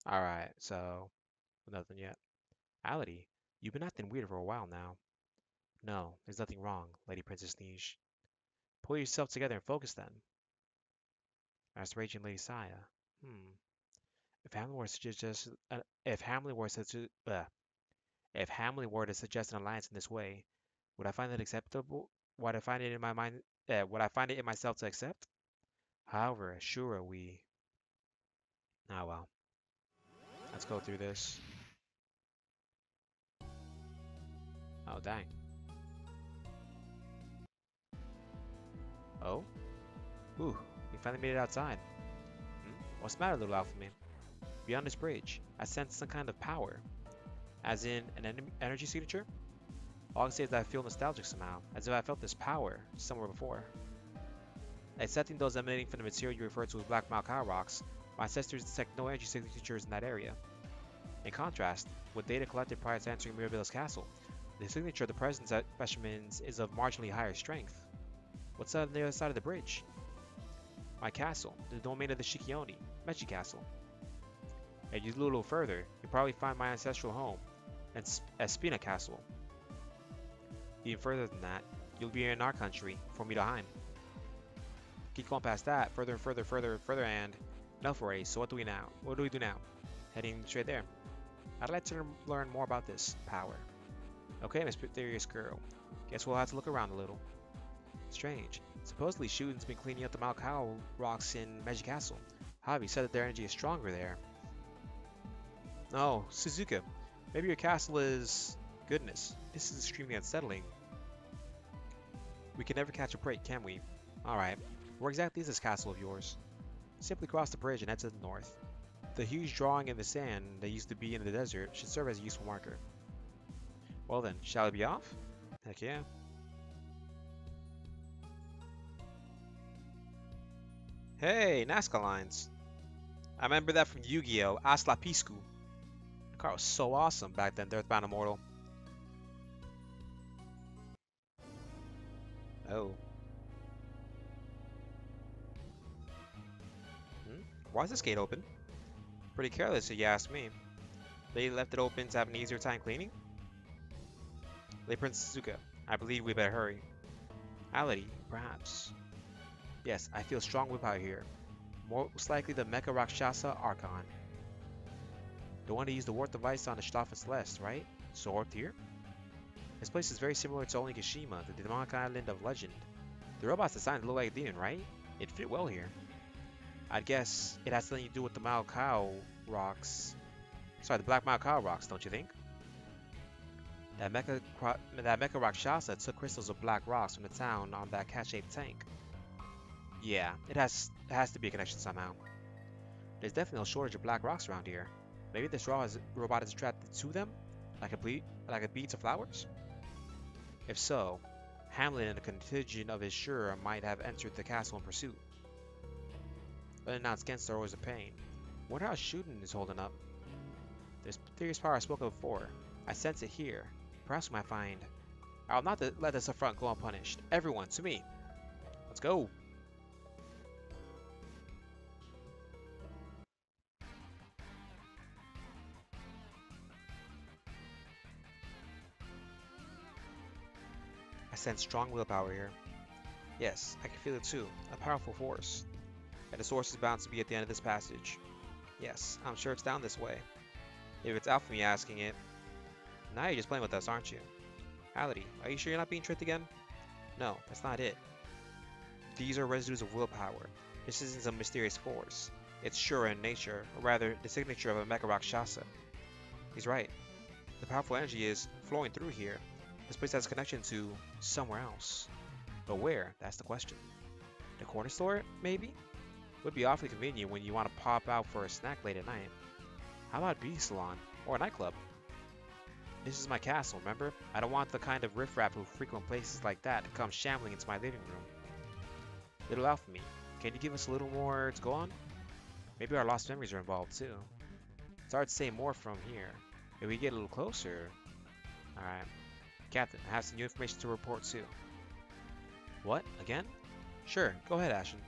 Alright, so, nothing yet. Ality, you've been acting weird for a while now. No, there's nothing wrong, Lady Princess Niche. Pull yourself together and focus then. Asked Raging Lady Saya. Hmm. If Hamlin were to suggest, if Hamlin were to, if Hamlin were to suggest an alliance in this way, would I find it acceptable? Would I find it in my mind? Would I find it in myself to accept? However, sure we. Ah well, let's go through this. Oh dang. Oh, ooh, we finally made it outside. Hmm? What's the matter, little Alpha Man? Beyond this bridge, I sense some kind of power. As in an energy signature? All I can say is that I feel nostalgic somehow, as if I felt this power somewhere before. Excepting those emanating from the material you refer to as Black Malkai rocks, my ancestors detect no energy signatures in that area. In contrast, with data collected prior to entering Mirabella's castle, the signature of the present specimens is of marginally higher strength. What's on the other side of the bridge? My castle, the domain of the Shiki Oni, Mechi Castle. If you look a little further, you'll probably find my ancestral home, and Espina Castle. Even further than that, you'll be in our country, for Formidaheim. Keep going past that, further and further, and enough already. So what do we now? What do we do now? Heading straight there. I'd like to learn more about this power. Okay, mysterious girl. Guess we'll have to look around a little. Strange. Supposedly Shuden's been cleaning up the Malkao rocks in Meiji Castle. However, he said that their energy is stronger there. Oh, Suzuka. Maybe your castle is... Goodness, this is extremely unsettling. We can never catch a break, can we? Alright, where exactly is this castle of yours? Simply cross the bridge and head to the north. The huge drawing in the sand that used to be in the desert should serve as a useful marker. Well then, shall we be off? Heck yeah. Hey, Nazca lines. I remember that from Yu-Gi-Oh! Aslapisku. The car was so awesome back then, the Earthbound Immortal. Oh. Hmm? Why is this gate open? Pretty careless if you ask me. They left it open to have an easier time cleaning? Lady Princess Suzuka, I believe we better hurry. Ality, perhaps. Yes, I feel strong willpower here. Most likely the Mecha Rakshasa Archon. The one to use the warp device on the Schlafen Celeste, right? So warped here? This place is very similar to Onigashima, the demonic island of legend. The robot's designed to look like a demon, right? It fit well here. I'd guess it has something to do with the Malkao rocks. Sorry, the Black Malkao rocks, don't you think? That Mecha Rakshasa took crystals of black rocks from the town on that cat-shaped tank. Yeah, it has to be a connection somehow. There's definitely no shortage of black rocks around here. Maybe this robot is attracted to them, like a bee to flowers. If so, Hamelin and a contingent of his Shura might have entered the castle in pursuit. Unannounced guests are always a pain. Wonder how Shuden is holding up. This mysterious power I spoke of before. I sense it here. Perhaps we might find. I'll not let this affront go unpunished. Everyone, to me. Let's go. I sense strong willpower here. Yes, I can feel it too. A powerful force. And the source is bound to be at the end of this passage. Yes, I'm sure it's down this way. If it's out for me asking it. Now you're just playing with us, aren't you? Ality, are you sure you're not being tricked again? No, that's not it. These are residues of willpower. This isn't some mysterious force. It's Shura in nature, or rather, the signature of a Mecha Rakshasa. He's right. The powerful energy is flowing through here. This place has a connection to somewhere else. But where? That's the question. The corner store, maybe? Would be awfully convenient when you want to pop out for a snack late at night. How about a beauty salon? Or a nightclub? This is my castle, remember? I don't want the kind of riffraff who frequent places like that to come shambling into my living room. Little Alpha Me, can you give us a little more to go on? Maybe our lost memories are involved too. It's hard to say more from here. If we get a little closer... Alright. Captain, I have some new information to report too. What? Again? Sure, go ahead, Ashen.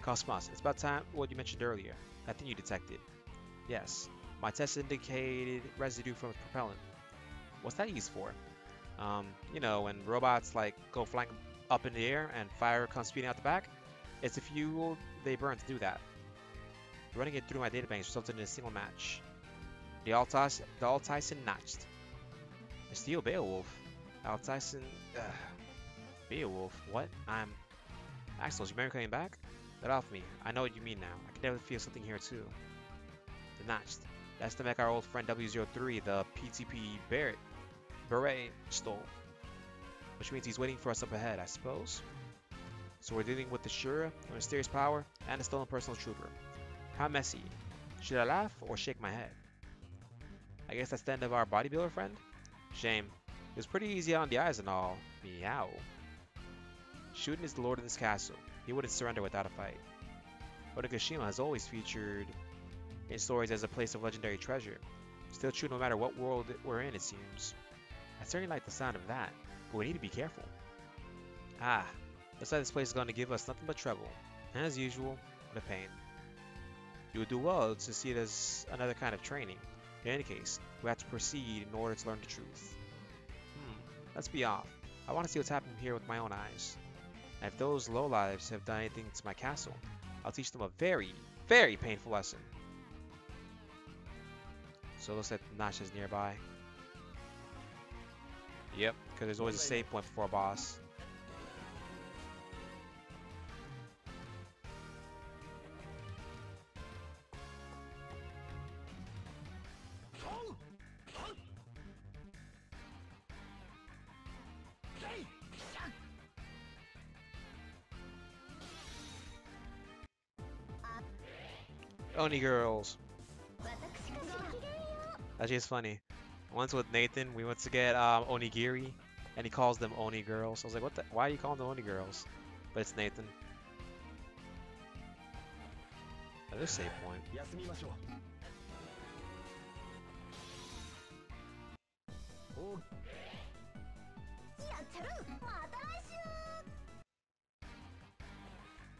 Cosmos, it's about time what you mentioned earlier. That thing you detected. Yes. My test indicated residue from its propellant. What's that used for? When robots like go flying up in the air and fire comes speeding out the back, it's the fuel they burn to do that. Running it through my database resulted in a single match. The Altyson Nacht. The Steel Beowulf. Altyson. Beowulf? What? Axel, is your memory coming back? Get off me. I know what you mean now. I can definitely feel something here too. The Nacht. That's the mech our old friend W03, the PTP Beret stole. Which means he's waiting for us up ahead, I suppose. So we're dealing with the Shura, a mysterious power, and a stolen personal trooper. How messy. Should I laugh or shake my head? I guess that's the end of our bodybuilder friend? Shame. It was pretty easy on the eyes and all. Meow. Shuden is the lord of this castle. He wouldn't surrender without a fight. Onigashima has always featured in stories as a place of legendary treasure. Still true no matter what world we're in, it seems. I certainly like the sound of that, but we need to be careful. Ah, looks like this place is going to give us nothing but trouble. As usual, what a pain. You would do well to see it as another kind of training. In any case, we have to proceed in order to learn the truth. Let's be off. I want to see what's happening here with my own eyes. And if those lowlives have done anything to my castle, I'll teach them a very, very painful lesson. So it looks like Nash is nearby. Yep, because there's always a save point before a boss. Oni girls. That's just funny. Once with Nathan, we went to get onigiri, and he calls them Oni girls. I was like, what the? Why are you calling them Oni girls? But it's Nathan. Another save point.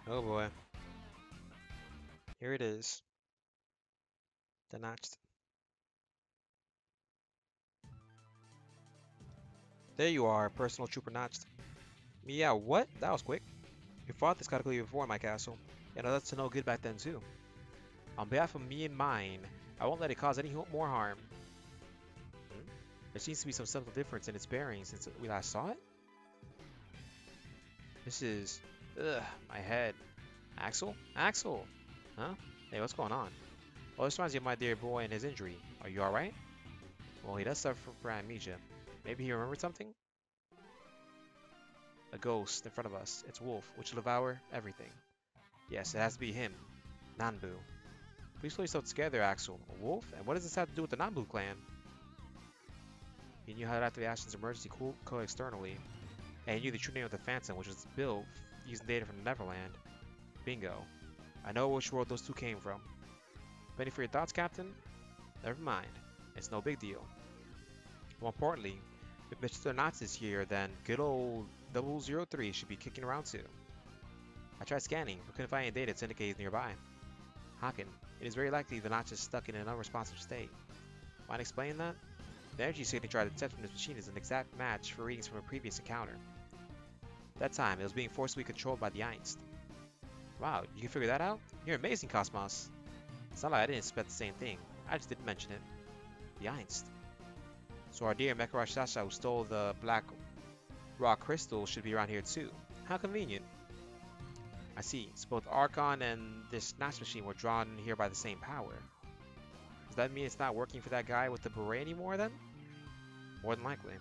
Oh boy. Here it is. The Nacht. There you are, personal trooper Nacht. Yeah, what? That was quick. You fought this category before in my castle, and that's to no good back then too. On behalf of me and mine, I won't let it cause any more harm. There seems to be some subtle difference in its bearing since we last saw it. This is... Ugh, my head. Axel? Axel! Huh? Hey, what's going on? Oh, this reminds me of my dear boy and his injury. Are you alright? Well, he does suffer from amnesia. Maybe he remembered something? A ghost in front of us. It's Wolf, which will devour everything. Yes, it has to be him. Nanbu. Please pull yourself together, Axel. A wolf? And what does this have to do with the Nanbu clan? He knew how to activate Ashton's emergency code externally. And he knew the true name of the Phantom, which was built using data from Neverland. Bingo. I know which world those two came from. Ready for your thoughts, Captain? Never mind. It's no big deal. More importantly, if Mr. Knots is here, then good old 003 should be kicking around too. I tried scanning, but couldn't find any data to indicate he's nearby. Haken, it is very likely the Notch is stuck in an unresponsive state. Mind explaining that? The energy signature I detect from this machine is an exact match for readings from a previous encounter. At that time, it was being forcibly controlled by the Einst. Wow, you can figure that out? You're amazing, Cosmos. It's not like I didn't expect the same thing. I just didn't mention it. The Einst. So our dear Mekara Shasha, who stole the black rock crystal, should be around here too. How convenient. I see. So both Archon and this Nash machine were drawn here by the same power. Does that mean it's not working for that guy with the beret anymore then? More than likely.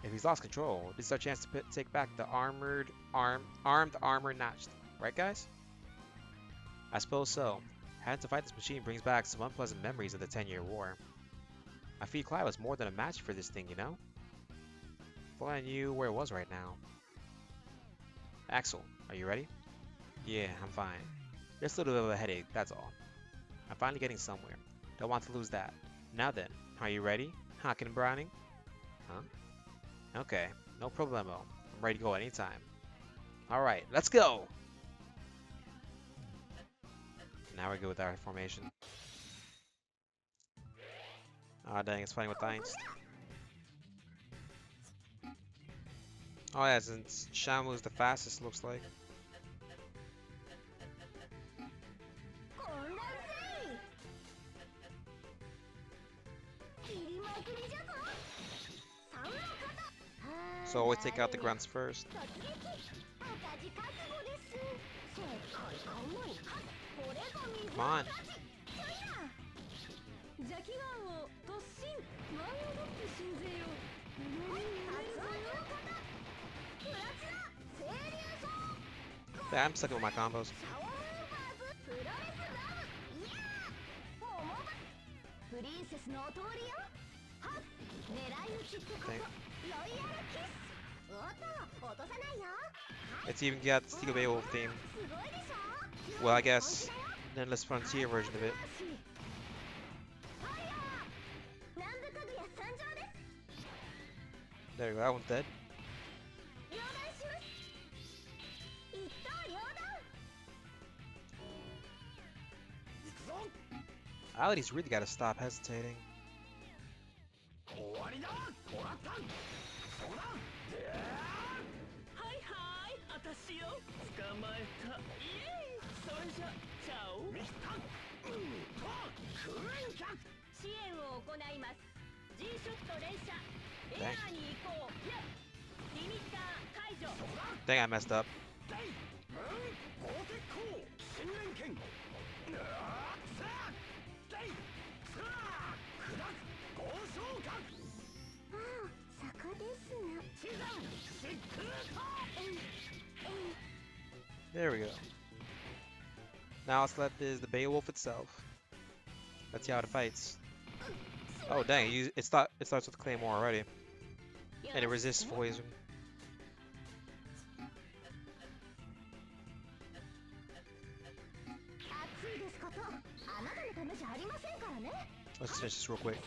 If he's lost control, this is our chance to take back the armed armor Nacht. Right, guys? I suppose so. Having to fight this machine brings back some unpleasant memories of the 10-year war. I feel Clyde was more than a match for this thing, you know? If only I knew where it was right now. Axel, are you ready? Yeah, I'm fine. Just a little bit of a headache, that's all. I'm finally getting somewhere. Don't want to lose that. Now then, are you ready? Haken and Browning? Huh? Okay, no problemo. I'm ready to go anytime. Alright, let's go! Now we're good with our formation. Ah, dang, it's fighting with Theinst. Oh yeah, since Shamu's the fastest, looks like. So always take out the grunts first. Come on. Yeah, I'm stuck with my combos. Dang. It's even got the Steel Beowulf theme. Well, I guess an Endless Frontier version of it. There you go, that one's dead. Ali's really gotta stop hesitating. Dang. Dang, I messed up. There we go. Now what's left is the Beowulf itself. Let's see how it fights. Oh dang, it starts with Claymore already. And it resists poison. Let's finish this real quick.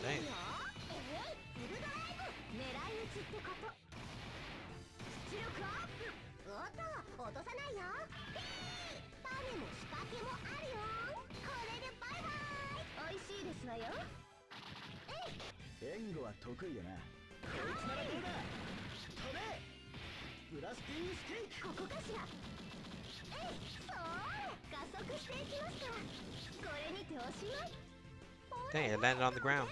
Dang. Dang, it landed on the ground.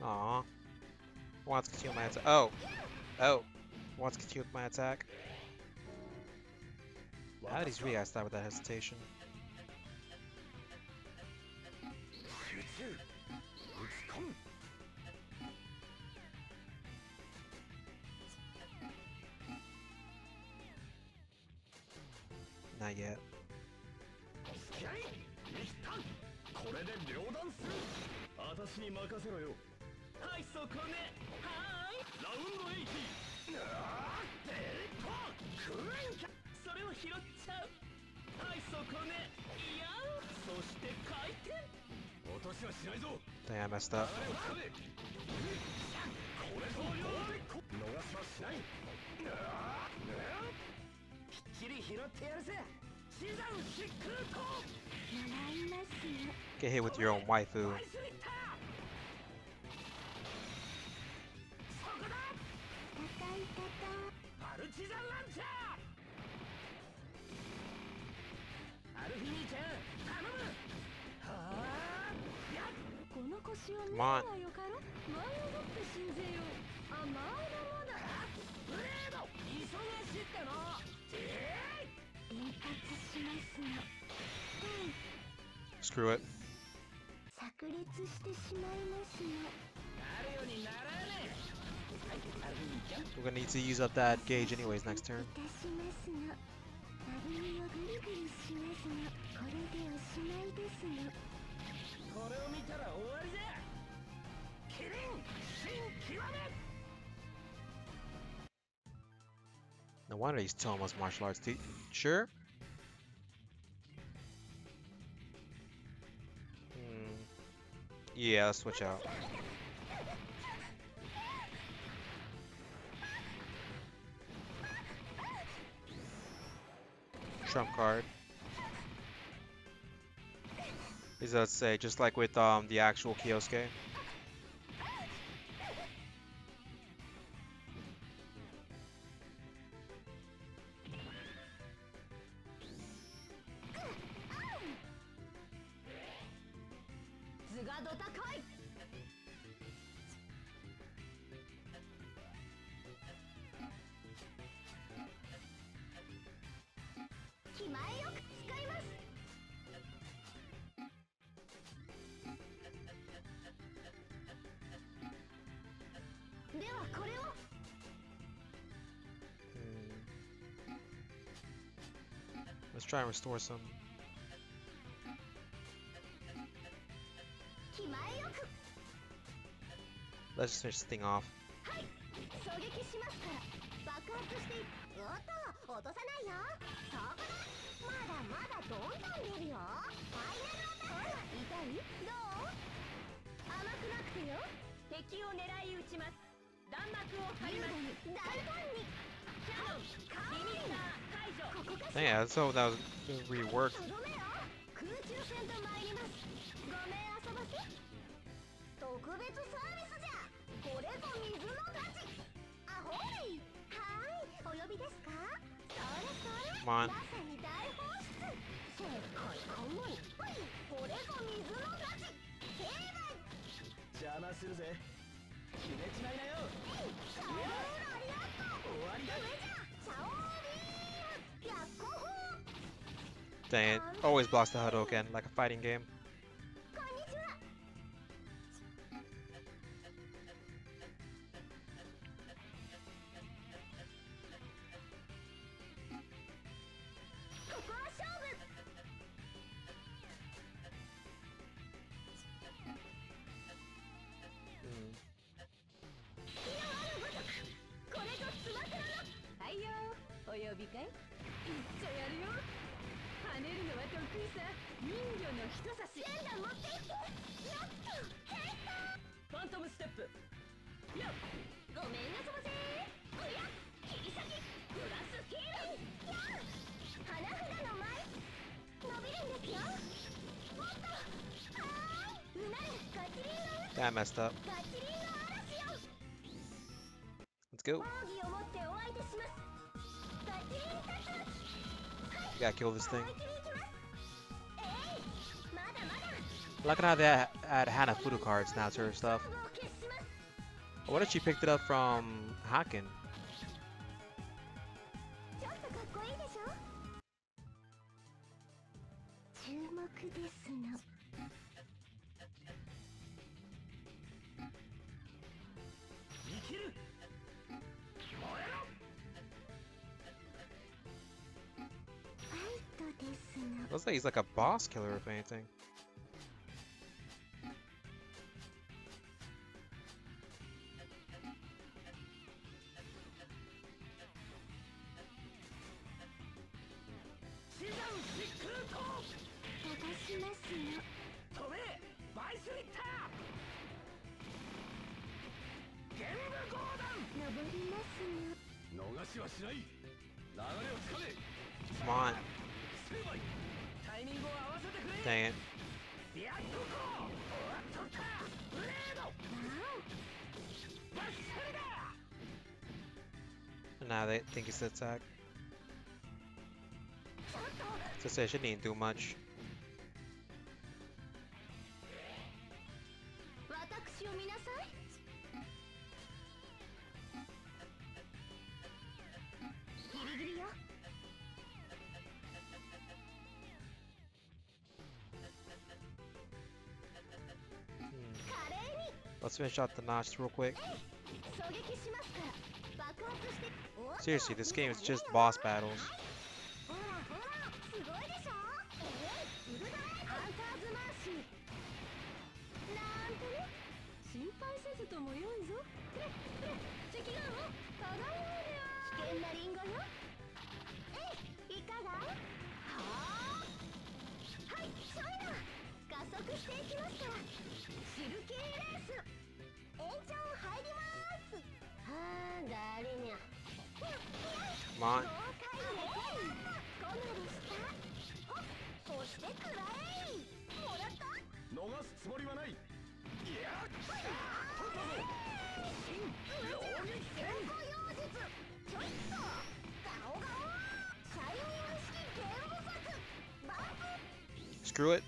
Aww. Wants to continue my attack. Oh. Wants to continue with my attack. How did he really gotta stop with that hesitation? Not yet. Dang, I messed up. Get hit with your own waifu. Come on. Screw it. We're gonna need to use up that gauge anyways next turn. No wonder he's Tomo's martial arts teacher. Yeah, let's switch out. Trump card. Is that say just like with the actual Kyosuke? Let's try and restore some. Let's just finish this thing off. Yeah, so that was reworked. Come on. Dang it. Always blocks the Hadouken like a fighting game. That messed up. Let's go. We gotta kill this thing. I like how they add Hanafuda cards now to her stuff. What if she picked it up from Haken? Looks like he's like a boss killer, if anything. Come on. Dang it. And now they think it's the attack. So say she didn't do much. Let's finish out the Nacht real quick. Seriously, this game is just boss battles. Come on. Screw it.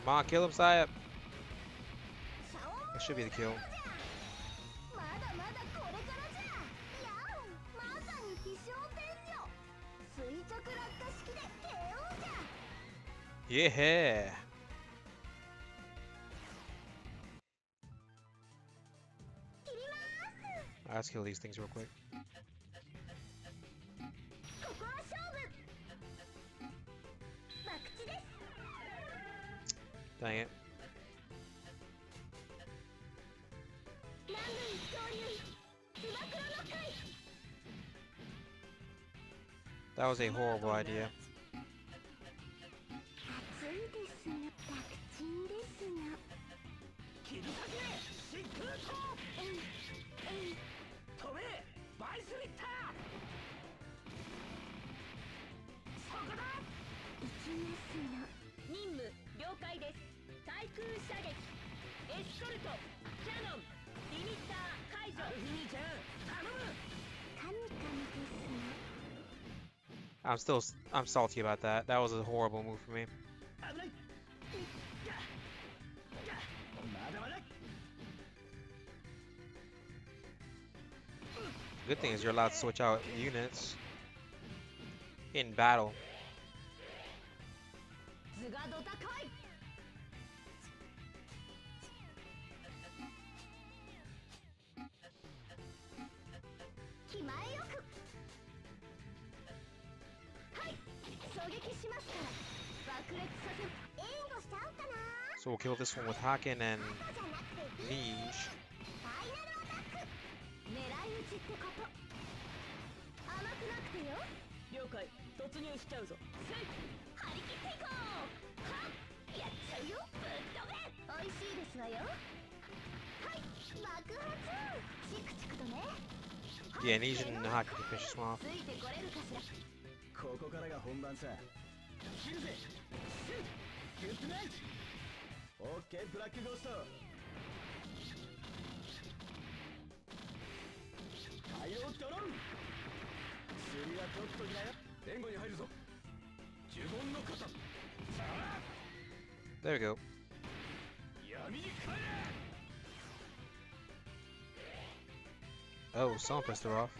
Come on, kill him, Sayap. That should be the kill. Yeah. Let's kill these things real quick. Dang it. That was a horrible idea. I'm salty about that. That was a horrible move for me. Good thing is you're allowed to switch out units in battle. So we'll kill this one with Haken and Niche. Yeah, Niche and Haken can finish this one off. There we go. Oh, someone pressed her off.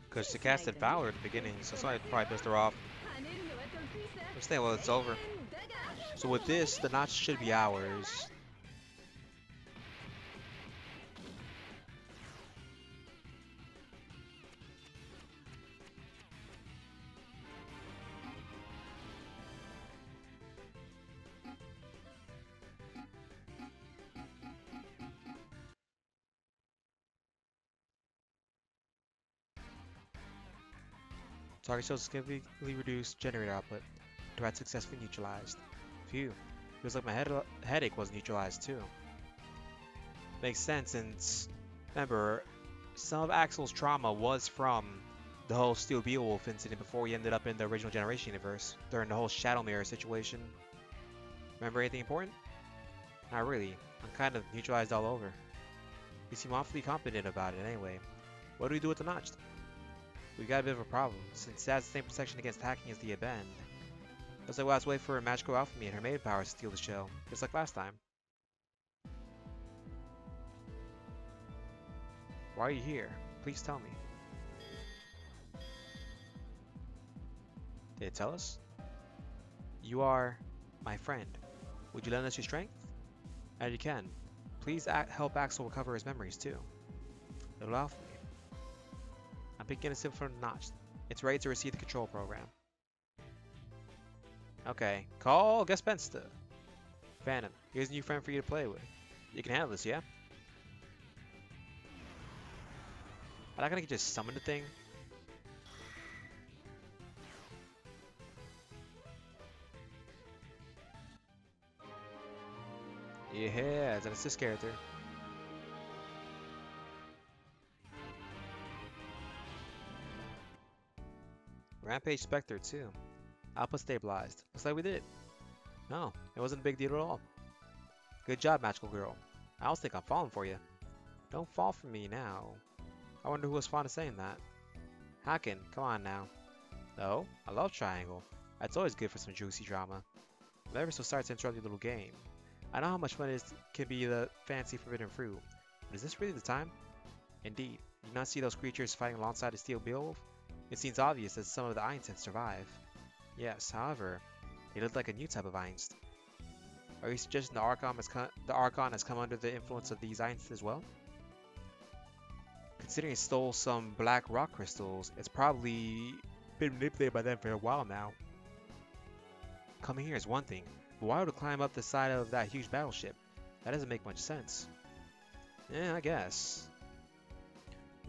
Because she casted Valor at the beginning, so somebody probably pissed her off. Understand, well, it's over. So with this, the notch should be ours. Target cells significantly reduced generator output. Threat successfully neutralized. Phew. Feels like my headache was neutralized too. Makes sense since, remember, some of Axel's trauma was from the whole Steel Beowulf incident before he ended up in the original Generation universe, during the whole Shadow Mirror situation. Remember anything important? Not really. I'm kind of neutralized all over. You seem awfully confident about it anyway. What do we do with the Notched? We've got a bit of a problem, since it has the same protection against hacking as the Abend. Looks like we'll have to wait for a magical alchemy and her maiden powers to steal the shell, just like last time. Why are you here? Please tell me. Did it tell us? You are my friend. Would you lend us your strength? And you can. Please help Axel recover his memories too. It'll allow me. I'm picking a sim from Nacht. It's ready to receive the control program. Okay, call Gespenster. Phantom, here's a new friend for you to play with. You can handle this, yeah? I'm not gonna just summon the thing. Yeah, it's an assist character. Rampage Spectre too. Output stabilized. Looks like we did. No, it wasn't a big deal at all. Good job, magical girl. I always think I'm falling for you. Don't fall for me now. I wonder who was fond of saying that. Hacken, come on now. No, I love Triangle. That's always good for some juicy drama. I'm ever so sorry to interrupt your little game. I know how much fun it is can be the fancy forbidden fruit, but is this really the time? Indeed. Do you not see those creatures fighting alongside the steel beowulf? It seems obvious that some of the Einsteins survive. Yes, however, they look like a new type of Einst. Are you suggesting the Archon has come under the influence of these Einst as well? Considering it stole some black rock crystals, it's probably been manipulated by them for a while now. Coming here is one thing, but why would it climb up the side of that huge battleship? That doesn't make much sense. Yeah, I guess.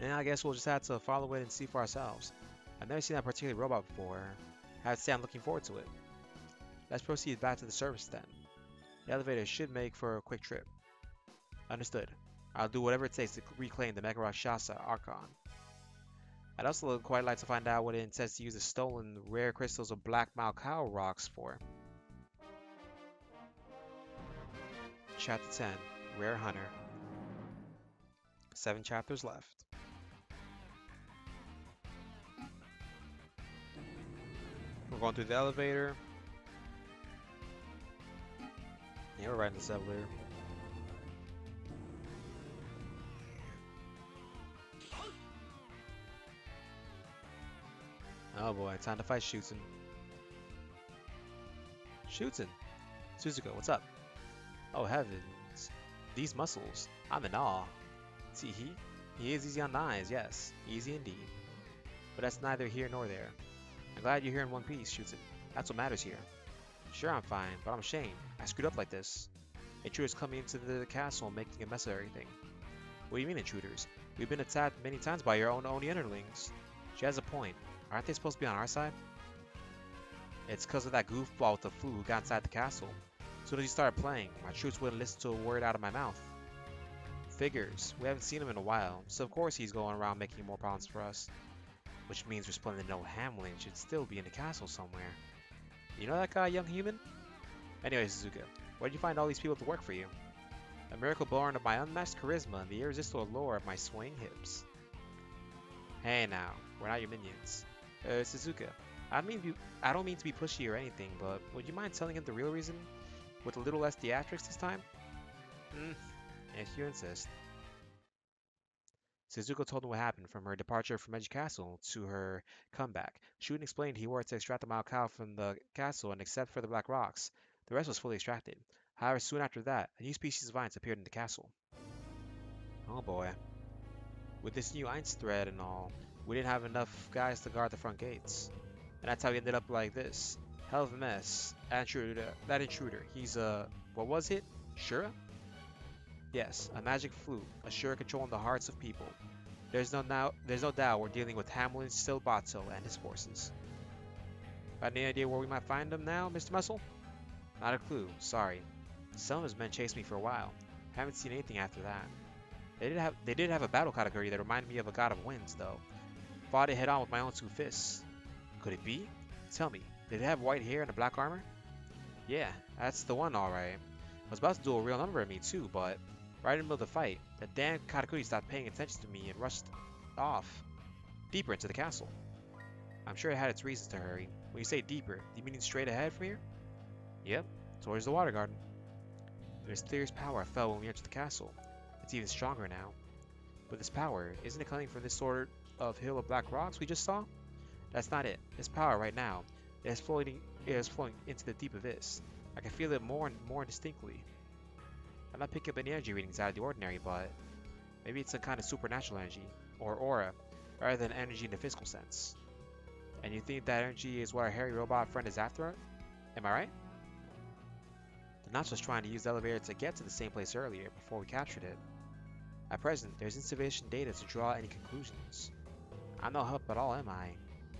Yeah, I guess we'll just have to follow it and see for ourselves. I've never seen that particular robot before. I have to say I'm looking forward to it. Let's proceed back to the service then. The elevator should make for a quick trip. Understood. I'll do whatever it takes to reclaim the Mega Rakshasa Archon. I'd also quite like to find out what it intends to use the stolen rare crystals of Black Malkau rocks for. Chapter 10, Rare Hunter. 7 chapters left. We're going through the elevator. Yeah, we're riding this elevator. Oh boy, time to fight Shootin. Shootin! Suzuka, what's up? Oh heavens. These muscles. I'm in awe. See, he is easy on the eyes, yes. Easy indeed. But that's neither here nor there. I'm glad you're here in one piece, Shootin. That's what matters here. Sure, I'm fine, but I'm ashamed. I screwed up like this. Intruders coming into the castle and making a mess of everything. What do you mean, intruders? We've been attacked many times by your own Oni underlings. She has a point. Aren't they supposed to be on our side? It's because of that goofball with the flu who got inside the castle. As soon as he started playing, my troops wouldn't listen to a word out of my mouth. Figures. We haven't seen him in a while, so of course he's going around making more problems for us. Which means we're splitting to know Hamelin should still be in the castle somewhere. You know that guy, young human? Anyway, Suzuka, where did you find all these people to work for you? A miracle born of my unmatched charisma and the irresistible allure of my swaying hips. Hey now, we're not your minions. Suzuka, I don't mean to be pushy or anything, but would you mind telling him the real reason? With a little less theatrics this time? If you insist. Suzuka told him what happened from her departure from Edge Castle to her comeback. Shun explained he wanted to extract the Malkau from the castle and except for the black rocks, the rest was fully extracted. However, soon after that, a new species of vines appeared in the castle. Oh boy. With this new Einst thread and all, we didn't have enough guys to guard the front gates. And that's how we ended up like this. Hell of a mess. That intruder, he's what was it? Shura? Yes, a magic flute, a Shura controlling the hearts of people. There's no doubt we're dealing with Hamelin Stilbato and his forces. Got any idea where we might find him now, Mr. Muscle? Not a clue, sorry. Some of his men chased me for a while. Haven't seen anything after that. They did have a battle category that reminded me of a god of winds, though. Fought it head on with my own 2 fists. Could it be? Tell me, did it have white hair and a black armor? Yeah, that's the one alright. I was about to do a real number at me too, but right in the middle of the fight, the damn Katakuri stopped paying attention to me and rushed off, deeper into the castle. I'm sure it had its reasons to hurry. When you say deeper, do you mean straight ahead from here? Yep, towards the water garden. The mysterious power I felt when we entered the castle. It's even stronger now. But this power, isn't it coming from this sort of hill of black rocks we just saw? That's not it. This power right now, it is flowing into the deep abyss. I can feel it more and more distinctly. I'm not picking up any energy readings out of the ordinary, but maybe it's some kind of supernatural energy, or aura, rather than energy in the physical sense. And you think that energy is what our hairy robot friend is after? Am I right? The Nacht was trying to use the elevator to get to the same place earlier, before we captured it. At present, there's insufficient data to draw any conclusions. I'm no help at all, am I?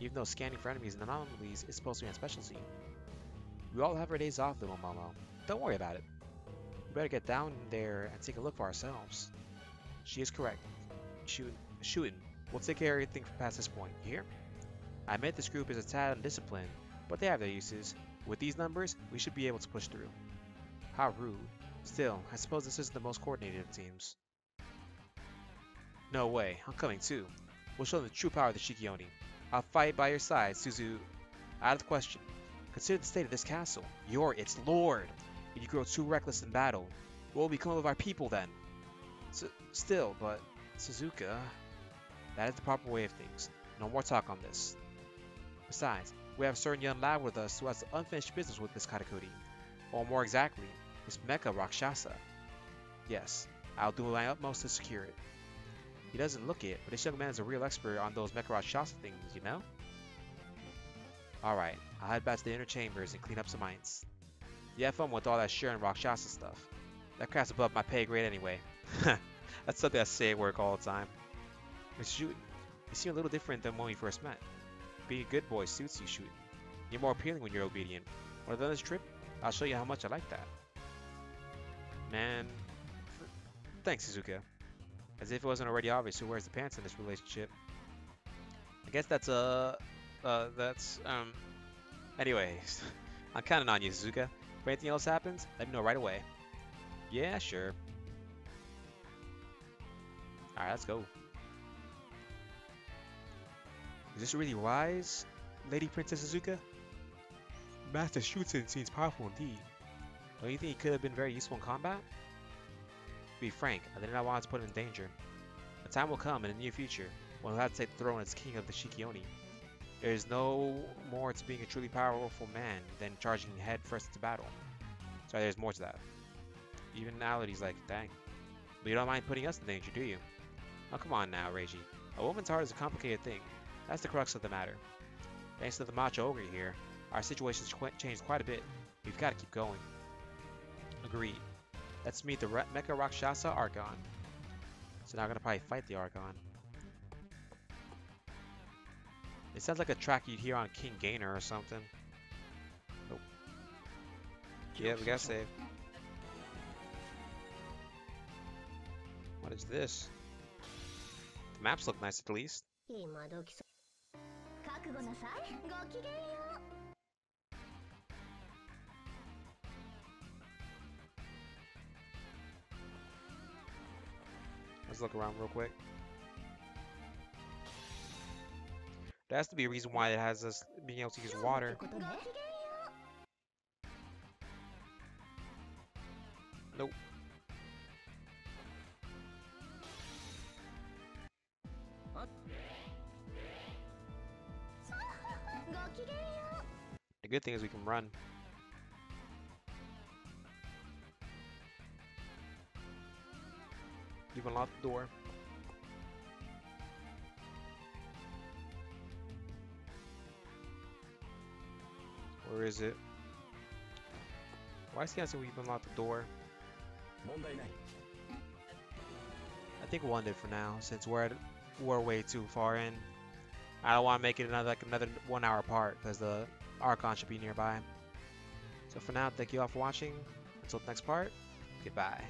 Even though scanning for enemies and anomalies is supposed to be my specialty. We all have our days off, little Momo. Don't worry about it. We better get down there and take a look for ourselves. She is correct. Shooting. We'll take care of everything past this point, you hear? I admit this group is a tad undisciplined, but they have their uses. With these numbers, we should be able to push through. How rude. Still, I suppose this isn't the most coordinated of teams. No way, I'm coming too. We'll show them the true power of the Shiki Oni. I'll fight by your side, Suzu. Out of the question. Consider the state of this castle. You're its lord. If you grow too reckless in battle, what will become of our people then? Still, but Suzuka... That is the proper way of things. No more talk on this. Besides, we have a certain young lad with us who has unfinished business with this Katakuri. Or more exactly, this Mecha Rakshasa. Yes, I'll do my utmost to secure it. He doesn't look it, but this young man is a real expert on those Mecha Rakshasa things, you know? Alright, I'll head back to the inner chambers and clean up some mines. You have fun with all that Sharon Rakshasa stuff. That crap's above my pay grade anyway. That's something I say at work all the time. Mr. Shootin, you seem a little different than when we first met. Being a good boy suits you, Shootin. You're more appealing when you're obedient. When I've done this trip, I'll show you how much I like that. Man, thanks, Suzuka. As if it wasn't already obvious who wears the pants in this relationship. I guess anyways, I'm counting on you, Suzuka. If anything else happens, let me know right away. Yeah, sure. Alright, let's go. Is this really wise, Lady Princess Suzuka? Master Shootin seems powerful indeed. Don't you think he could have been very useful in combat? To be frank, I did not want to put him in danger. A time will come in the near future when he'll have to take the throne as king of the Shiki Oni. There is no more to being a truly powerful man than charging head first into battle. Sorry, there's more to that. Even Nowadays, like, dang. But you don't mind putting us in danger, do you? Oh, come on now, Reiji. A woman's heart is a complicated thing. That's the crux of the matter. Thanks to the macho ogre here, our situation's changed quite a bit. We've got to keep going. Agreed. Let's meet the Mecha Rakshasa Archon. So now I'm gonna probably fight the Archon. It sounds like a track you'd hear on King Gainer or something. Nope. Yeah, we gotta save. What is this? The maps look nice at least. Let's look around real quick. There has to be a reason why it has us being able to use water. Nope. The good thing is we can run. You've unlocked the door. Where is it? Why is he asking we've unlocked the door? I think we'll end it for now, since we're way too far in. I don't want to make it another 1 hour part, because the Archon should be nearby. So for now, thank you all for watching. Until the next part, goodbye.